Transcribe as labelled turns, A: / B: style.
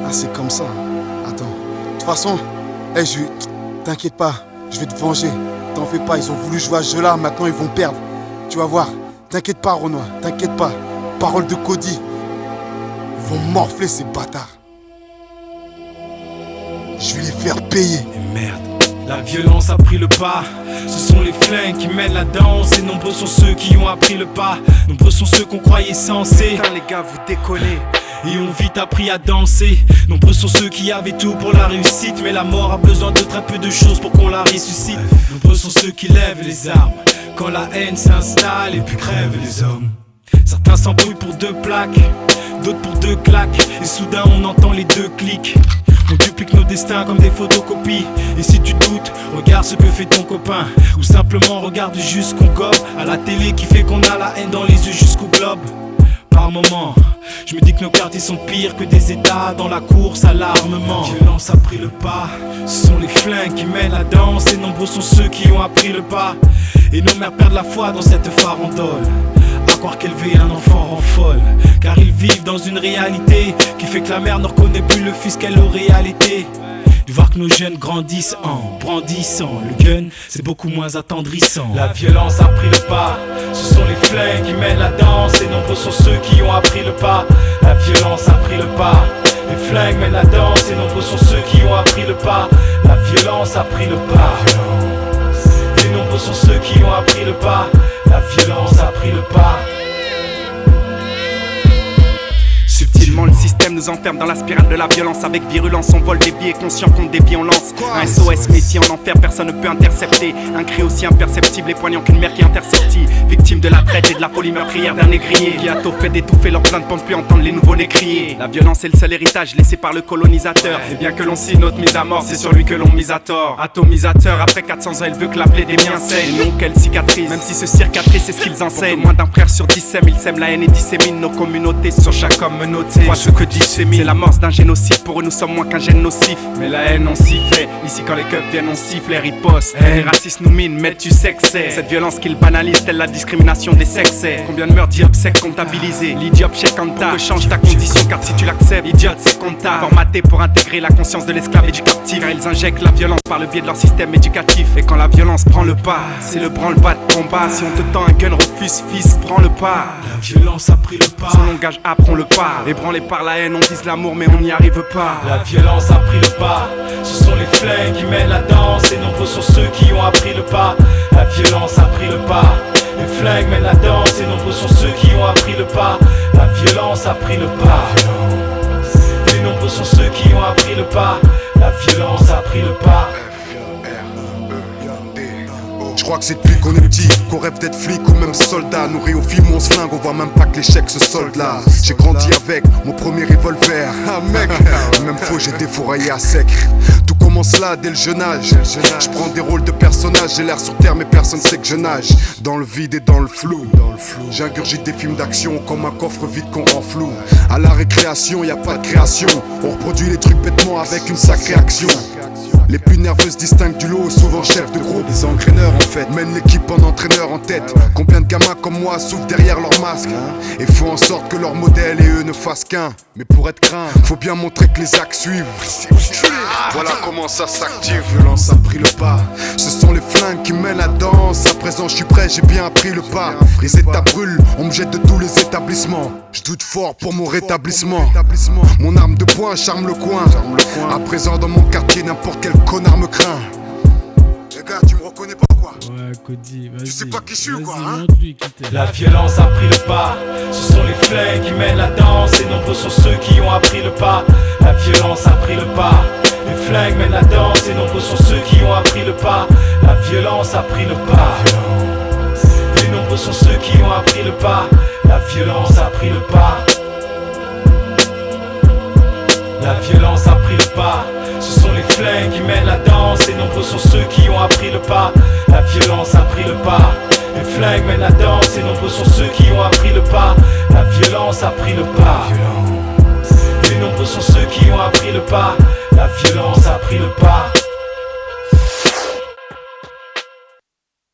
A: Ah, c'est comme ça. Attends. De toute façon, t'inquiète pas, je vais te venger. T'en fais pas, ils ont voulu jouer à ce jeu-là, maintenant ils vont perdre. Tu vas voir. T'inquiète pas, Renoir, t'inquiète pas. Parole de Cody. Ils vont morfler ces bâtards. Je vais les faire payer.
B: Et merde. La violence a pris le pas, ce sont les flingues qui mènent la danse. Et nombreux sont ceux qui ont appris le pas, nombreux sont ceux qu'on croyait sensés.
C: Putain les gars, vous déconnez.
B: Et ont vite appris à danser. Nombreux sont ceux qui avaient tout pour la réussite, mais la mort a besoin de très peu de choses pour qu'on la ressuscite. Nombreux sont ceux qui lèvent les armes quand la haine s'installe et puis crèvent les hommes. Certains s'embrouillent pour 2 plaques, d'autres pour 2 claques. Et soudain on entend les 2 clics. On duplique nos destins comme des photocopies. Et si tu doutes, regarde ce que fait ton copain. Ou simplement regarde juste qu'on gobe à la télé qui fait qu'on a la haine dans les yeux jusqu'au globe. Par moments, je me dis que nos quartiers sont pires que des états dans la course à l'armement. La violence a pris le pas, ce sont les flingues qui mènent la danse. Et nombreux sont ceux qui ont appris le pas. Et nos mères perdent la foi dans cette farandole. À croire qu'élever un enfant rend folle, car ils vivent dans une réalité qui fait que la mère ne reconnaît plus le fils qu'elle aurait allaité. De voir que nos jeunes grandissent en brandissant le gun, c'est beaucoup moins attendrissant. La violence a pris le pas, ce sont les flingues qui mènent la danse. Et nombreux sont ceux qui ont appris le pas. La violence a pris le pas, les flingues mènent la danse. Et nombreux sont ceux qui ont appris le pas. La violence a pris le pas. Et nombreux sont ceux qui ont appris le pas. La violence a pris le pas.
C: Subtilement le système nous enferme dans la spirale de la violence. Avec virulence on vole des billets, conscient contre des billes on lance. Un SOS métier en enfer, personne ne peut intercepter. Un cri aussi imperceptible et poignant qu'une mère qui interceptit. Victime de la traite et de la folie meurtrière d'un négrier qui a tôt fait d'étouffer leurs plaintes pour ne plus entendre les nouveaux-nés crier. La violence est le seul héritage laissé par le colonisateur. Et bien que l'on signe notre mise à mort, c'est sur lui que l'on mise à tort. Atomisateur, après 400 ans il veut que la plaie des miens saigne. Et non quelle cicatrice, même si ce cicatrice c'est ce qu'ils enseignent. Moins d'un frère sur 10 sème, ils sèment la haine et disséminent nos communautés sur chaque homme menotté. Vois ce que dissémine, c'est l'amorce d'un génocide. Pour eux nous sommes moins qu'un gène nocif. Mais la haine on s'y fait, ici quand les keufs viennent on siffle et riposte. Les racistes nous minent, mais tu sais que c'est cette violence qu'ils banalisent, telle la discrimination des sexes. Combien de meurtres Diop c'est comptabilisé, l'idiop chez Kanta. Que change ta condition car si tu l'acceptes, idiote c'est compta. Formaté pour intégrer la conscience de l'esclave et du captif. Car ils injectent la violence par le biais de leur système éducatif. Et quand la violence prend le pas, c'est le branle-bas de combat. Si on te tend un gun, refuse fils, prends le pas.
B: La violence a pris le pas,
C: son langage apprend le pas. Ébranlé par la haine, on vise l'amour mais on n'y arrive pas.
B: La violence a pris le pas, ce sont les flingues qui mènent la danse. Et nombreux sont ceux qui ont appris le pas. La violence a pris le pas, les flingues mènent la danse. Et nombreux sont ceux qui ont appris le pas. La violence a pris le pas. Et nombreux sont ceux qui ont appris le pas. La violence a pris le pas.
A: Je crois que c'est depuis qu'on est petit, qu'on rêve d'être flic ou même soldat. Nourri au film où on se flingue, on voit même pas que l'échec se solde là. J'ai grandi avec mon premier revolver. Ah mec, même faux j'ai défouraillé à sec. Tout commence là dès le jeune âge. Je prends des rôles de personnages, j'ai l'air sur terre mais personne sait que je nage. Dans le vide et dans le flou. J'ingurgite des films d'action comme un coffre vide qu'on rend flou. À la récréation y a pas de création, on reproduit les trucs bêtement avec une sacrée action. Les plus nerveuses distinguent du lot, souvent chefs de groupe. Les engraineurs en fait mènent l'équipe en entraîneur en tête. Combien de gamins comme moi souffrent derrière leur masque et font en sorte que leur modèle et eux ne fassent qu'un. Mais pour être craint, faut bien montrer que les actes suivent. Voilà comment ça s'active. La violence a pris le pas, ce sont les flingues qui mènent la danse. À présent je suis prêt, j'ai bien appris le pas. Les étapes brûlent, on me jette de tous les établissements. Je doute fort pour mon rétablissement. Mon arme de poing charme le coin. À présent dans mon quartier n'importe quel connard me craint. Les gars, tu me reconnais pas quoi?
B: Ouais, Cody, vas-y.
A: Tu sais pas qui je suis quoi, hein?
B: La violence a pris le pas, ce sont les flingues qui mènent la danse. Et nombreux sont ceux qui ont appris le pas. La violence a pris le pas, les flingues mènent la danse. Et nombreux sont ceux qui ont appris le pas. La violence a pris le pas. Et nombreux sont ceux qui ont appris le pas. La violence a pris le pas. La violence a pris le pas, ce sont les flingues qui mènent la danse. Et nombreux sont ceux qui ont appris le pas. La violence a pris le pas, les flingues mènent la danse. Et nombreux sont ceux qui ont appris le pas. La violence a pris le pas. Et nombreux sont ceux qui ont appris le pas. La violence a pris le pas.